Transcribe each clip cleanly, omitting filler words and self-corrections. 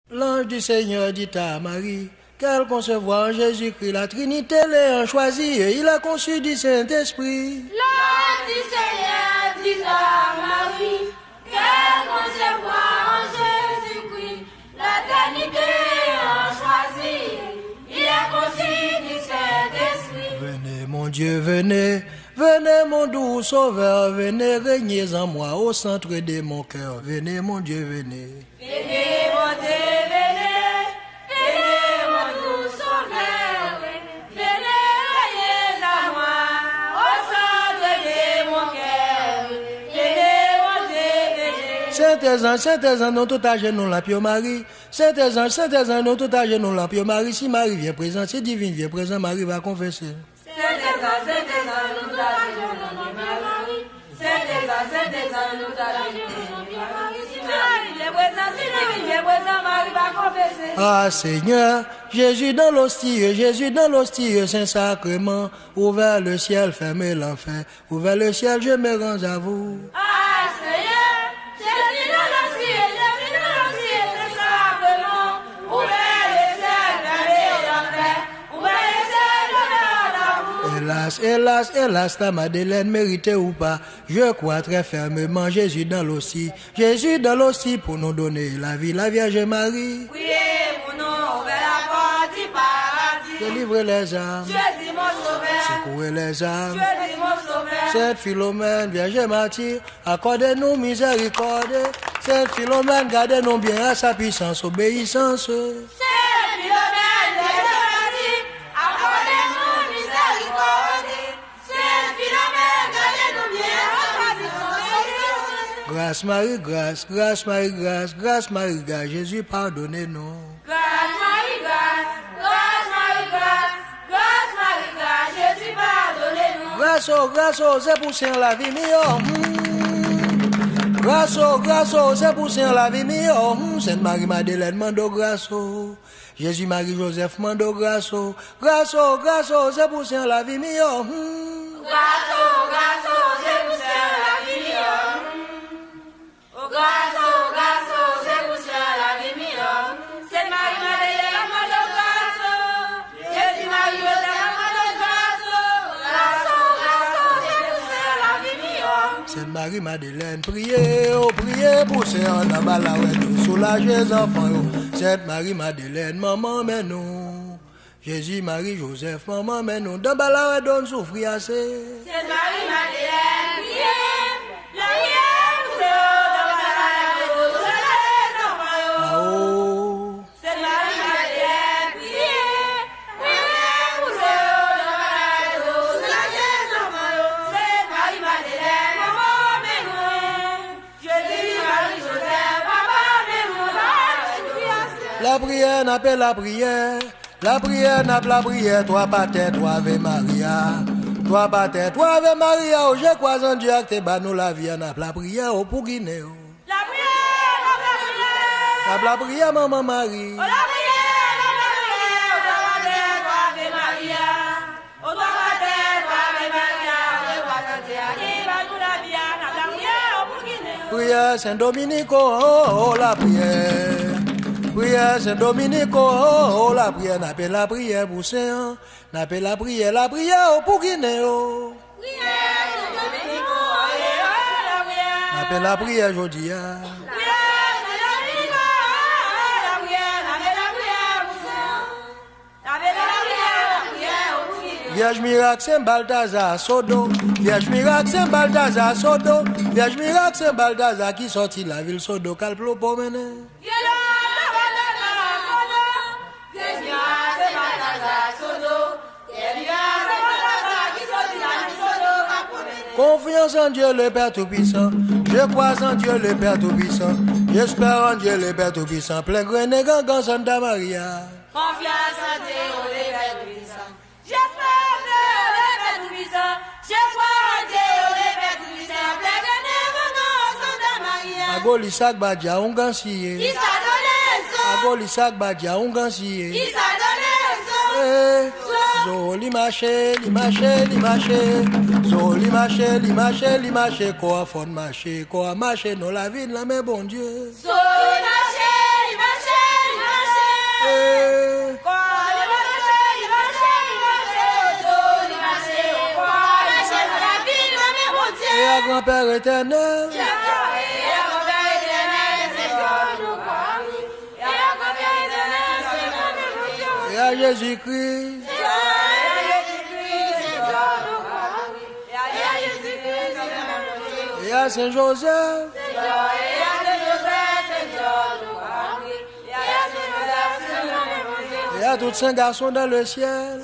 L'ange du Seigneur dit à Marie qu'elle concevra en Jésus-Christ la Trinité l'ayant choisi et il a conçu du Saint-Esprit. L'ange du Seigneur dit à Marie qu'elle concevra en Jésus-Christ la Trinité l'ayant choisi, il a conçu du Saint-Esprit. Venez mon Dieu, venez, venez mon doux sauveur, venez régner en moi au centre de mon cœur. Venez mon Dieu, venez. Venez mon Dieu, venez, venez mon doux sauveur, venez régner en moi au centre de mon cœur. Venez mon Dieu, venez. Saint-Ange, non tout à genoux la Pio Marie. Saint-Ange, non tout à genoux la Pio Marie. Si Marie vient présent, si divine vient présent, Marie va confesser. Saint-Ange, nous t'allons nous Marie. Saint-Ange, nous t'allons nous Marie. Si Marie vient présent, si divine vient présent, Marie va confesser. Ah Seigneur, Jésus dans l'hostie, Saint-Sacrement, ouvert le ciel, fermez l'enfer, ouvert le ciel, je me rends à vous. Ah Seigneur, Jésus dans l'hostie, Saint-Sacrement, ouvert le ciel, fermez l'enfer, ouvert le ciel, je me rends à vous. Hélas, ta Madeleine, méritée ou pas, je crois très fermement Jésus dans l'hostie pour nous donner la vie, la Vierge Marie. Priez pour nous, ouvert la porte du paradis. Délivrez les âmes, Jésus mon sauveur, secouez les âmes. Jésus mon sauveur. Sainte Philomène, Vierge martyre, accordez-nous miséricorde. Sainte Philomène, gardez-nous bien à sa puissance, obéissance. Sainte Philomène, Vierge martyre, accordez-nous miséricorde. Sainte Philomène, gardez-nous bien à sa puissance, obéissance. Grâce Marie, grâce Marie, grâce Marie, grâce Jésus, pardonnez-nous. Grâce Marie, Jésus pardonnez-nous. Grâce, c'est pour Saint la vie meilleure. Grâce, c'est pour Saint la vie meilleure. Sainte Marie Madeleine, mando grâce. Jésus Marie Joseph, mando grâce. Grâce, c'est pour Saint la vie meilleure. Grâce, c'est pour Saint la vie meilleure. Grâce, c'est pour Saint la vie meilleure. Sainte Marie Madeleine, mando grâce. Jésus Marie Joseph, mando grâce. Grâce, c'est pour Saint la vie meilleure. Sainte Marie Madeleine, priez pour Saint Nabalaré, nous soulager les enfants. Sainte Marie Madeleine, maman, mais nous. Jésus, Marie, Joseph, maman, mais nous. Dans Balaré, donne souffrir assez. Sainte Marie Madeleine, priez, la prière pour Saint dans Balaré, nous soulager les enfants. Ah oh. Sainte Marie Madeleine, priez pour Saint dans Balaré, nous soulager les enfants. Sainte Marie Madeleine, maman, mais nous. Jésus, Marie, Joseph, maman, mais nous. La prière n'appelle la prière. La prière n'appelle la prière. Toi pater, toi Ave Maria. Toi pater, toi Ave Maria. Oh, je crois en Dieu que te bat nous la vie. N'appelle la prière au pour Guinée. La prière, la prière. N'appelle la prière, maman Marie. Oh, la prière, oh, toi pater, toi Ave Maria. Oh, toi pater, toi Ave Maria. Je crois en Dieu qui bat nous la vie. La prière au pour Guinée. Prière Saint-Dominique, oh, la prière. Prière Saint-Dominique, oh, la prière. N'appelle la prière pour Saint. N'appelle la prière oh, pour Guinée. Prière Saint-Dominique, oh, la prière. N'appelle la prière aujourd'hui. Prière Saint-Dominique, oh, la prière. N'appelle la prière pour Saint. N'appelle la prière au pour Guinée. Vierge miracle Saint Balthazar Sodo. Vierge miracle Saint Balthazar Sodo. Vierge miracle Saint Balthazar qui sortit la ville Sodo. Calplo pour mener. Confiance en Dieu le Père Tout-Puissant. Je crois en Dieu le Père Tout-Puissant. J'espère en Dieu le Père Tout-Puissant. Plein grené gangan Santa Maria. Confiance en Dieu le Père Tout-Puissant. J'espère en Dieu le Père Tout-Puissant. Je crois en Dieu le Père Tout-Puissant. Plein grené gangan Santa Maria. Agoli sak badja ungansiye. Qui s'est donné son. Agoli sak badja ungansiye. Qui s'est donné son. Zo limache, zo limache, quoi fond marché, quoi marché, non la vie de la mais bon Dieu. So limache, Père éternel. Et à Jésus-Christ. Et à Saint-Joseph. Et à tous ces garçons dans le ciel.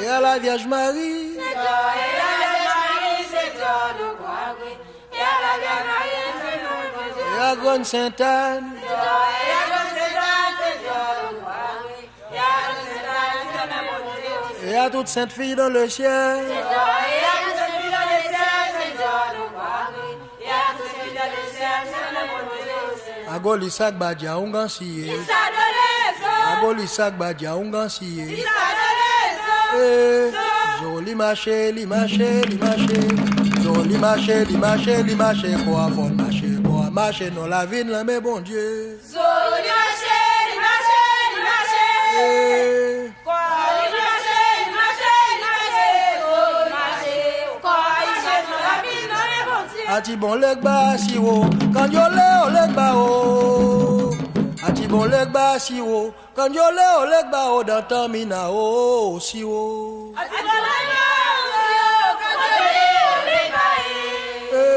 Et à la Vierge Marie. Et à Grande Sainte-Anne. Et à toutes saintes filles dans le ciel. Agolisak Badia Ungansiye. Agolisak Badia Ungansiye. Zoli marché, li marché, li marché. Zoli marché, li marché, li marché. Quoi faut marcher, quoi marcher dans la vie, là, mais bon Dieu. Zoli marché, li marché, li marché. Quoi, li marché, li marché, li marché. Zoli marché, quoi marcher dans la vie, là, mais bon Dieu. Ati bon leg ba si wo, quand yo le o leg ba o. Ati bon leg ba si wo, quand yo le o leg ba o dans tamina o si wo. Ati bon leg ba si wo, quand yo le o leg ba e.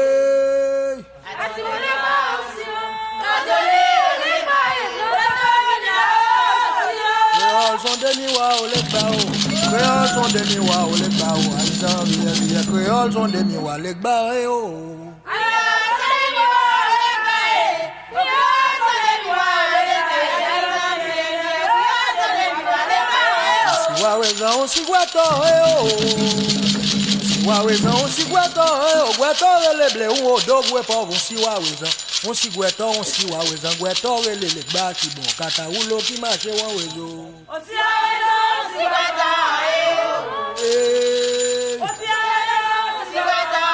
Ati bon leg ba si wo, quand yo le o leg ba e. Dans tamina o si wo. Créole son demi wa o leg ba o. Créole son demi wa o leg ba o. Aïsan vieux créole son demi wa leg ba e o. On si guato si wawezan on si guato guato le ble ou do gwe pauvre si wawezan on si guato on si wawezan guato le gba ki bon kata ou lo ki ma se wawezo on si wawezan on si guato on si wawezan on si guato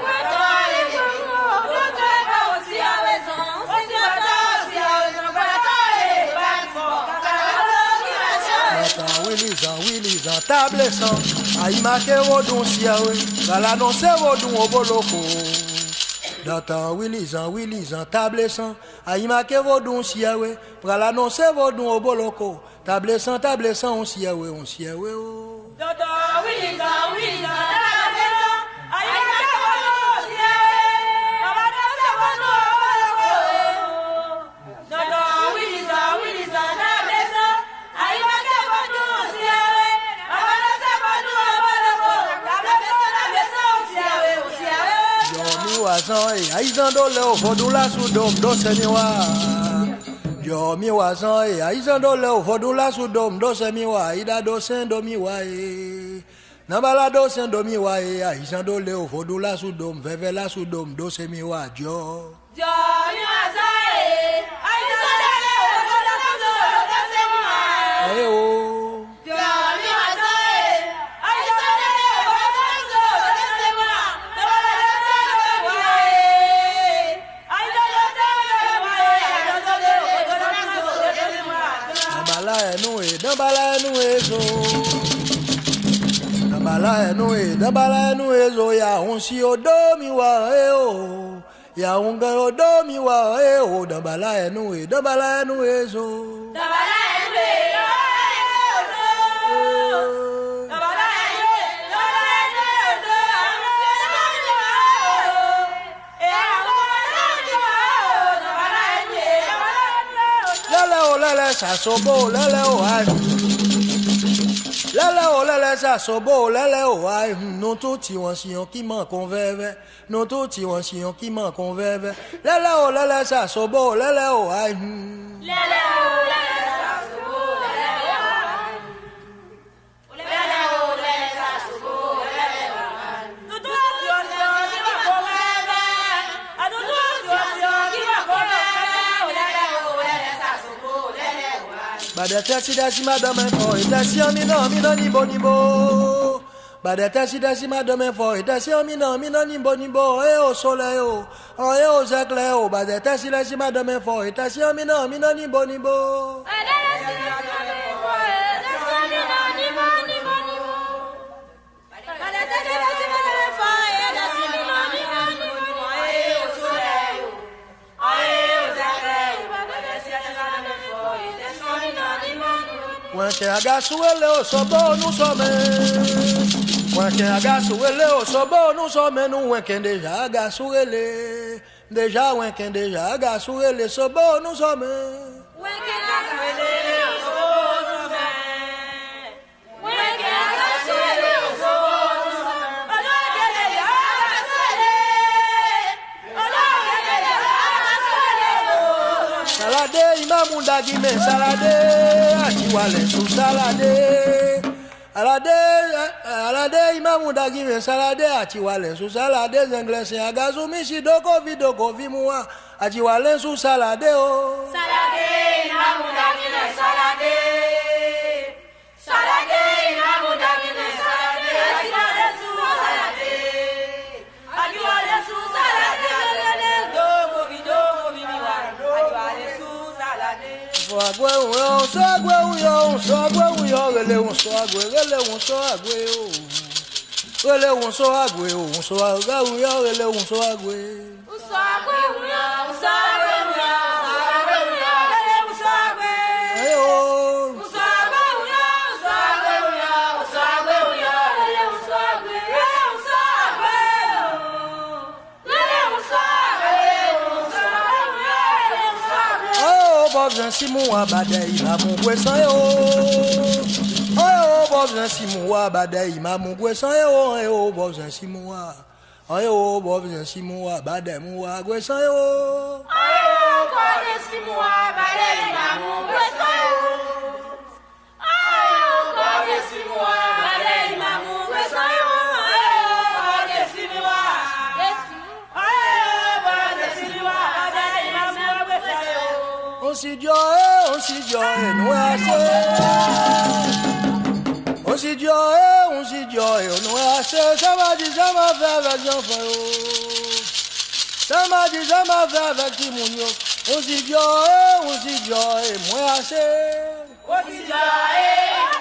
guato le ble on si wawezan on si guato guato le gba ki bon kata ou lo ki ma se Willy table sans aïe marqué au don si va l'annoncer au don au boloko d'antan Willy table sans aïe marqué au don si va l'annoncer au don au boloko table sans on si on si d'antan Willy table sans aïe marqué au don si va l'annoncer au don au boloko d'antan Willy table sans aïe marqué au don si e aizan dole o vodun la sudom do semiwa yo mi wazan e aizan dole o vodun la sudom do semiwa ida do sen do mi wa e na bala do sen do mi wa e aizan dole o vodun la sudom veve la sudom do semiwa jo mi wazan e aizan dole o vodun la sudom do semiwa e o Dabala enu ezo ya onsi odomi wa eo ya unga odomi wa eo dabala enu ezo dabala enu ezo lele sa sobo lele o ai lele sa sobo lele o ai non tout ti won si on ki man kon veve non tout ti won si on ki man kon veve lele sa sobo lele o ai lele sa sobo lele o ai lele sa sobo lele o ai non tout ti won si on ki man kon veve a non tout ti won si on ki man kon veve lele sa sobo lele o ai badete si dasi madame ko itasi mi no ni bonibo badete si dasi madame fo itasi mi no ni bonibo e o soleil o e o zekle o badete si dasi madame fo itasi mi no ni bonibo badete si dasi madame fo itasi mi no qu'un agaçou et le sobo nous sommes. Moi qu'un agaçou et le sobo nous sommes nous qu'un déjà agaçou et le déjà qu'un déjà agaçou et le sobo nous sommes. Salade, imamunda gime salade, achiwale sou salade. Alade, imamunda gime salade, achiwale sou salade. Zenglese agazu mishi doko vimua, achiwale sou salade oh. Salade, imamunda gime salade. Salade, imamunda gime salade, achiwale sou salade. Achiwale sou salade, doko vimua, achiwale sou salade. Agwe un so agwe yo, rele un so agwe yo. Rele un so agwe yo, rele un so agwe. Un so agwe yo, rele un so agwe. Ayo. Un so agwe yo, rele un so agwe. Rele un so agwe yo. Rele un so agwe. Oh, Bob Simon abade imamu gwesan yo. Oh, Bob Simon abade imamu gwesan yo. Oh, Bob Simon wa. Oh, Bob Simon abade mu wa gwesan yo. Oh, Bob Simon abade imamu gwesan yo. Oh, Bob Simon abade imamu gwesan yo. On s'y joie, nous assez. On s'y joie, nous assez. Ça m'a dit, ça m'a fait avec Jean-François. Ça m'a dit, ça m'a fait avec Timounio. On s'y joie, moi assez. On s'y joie.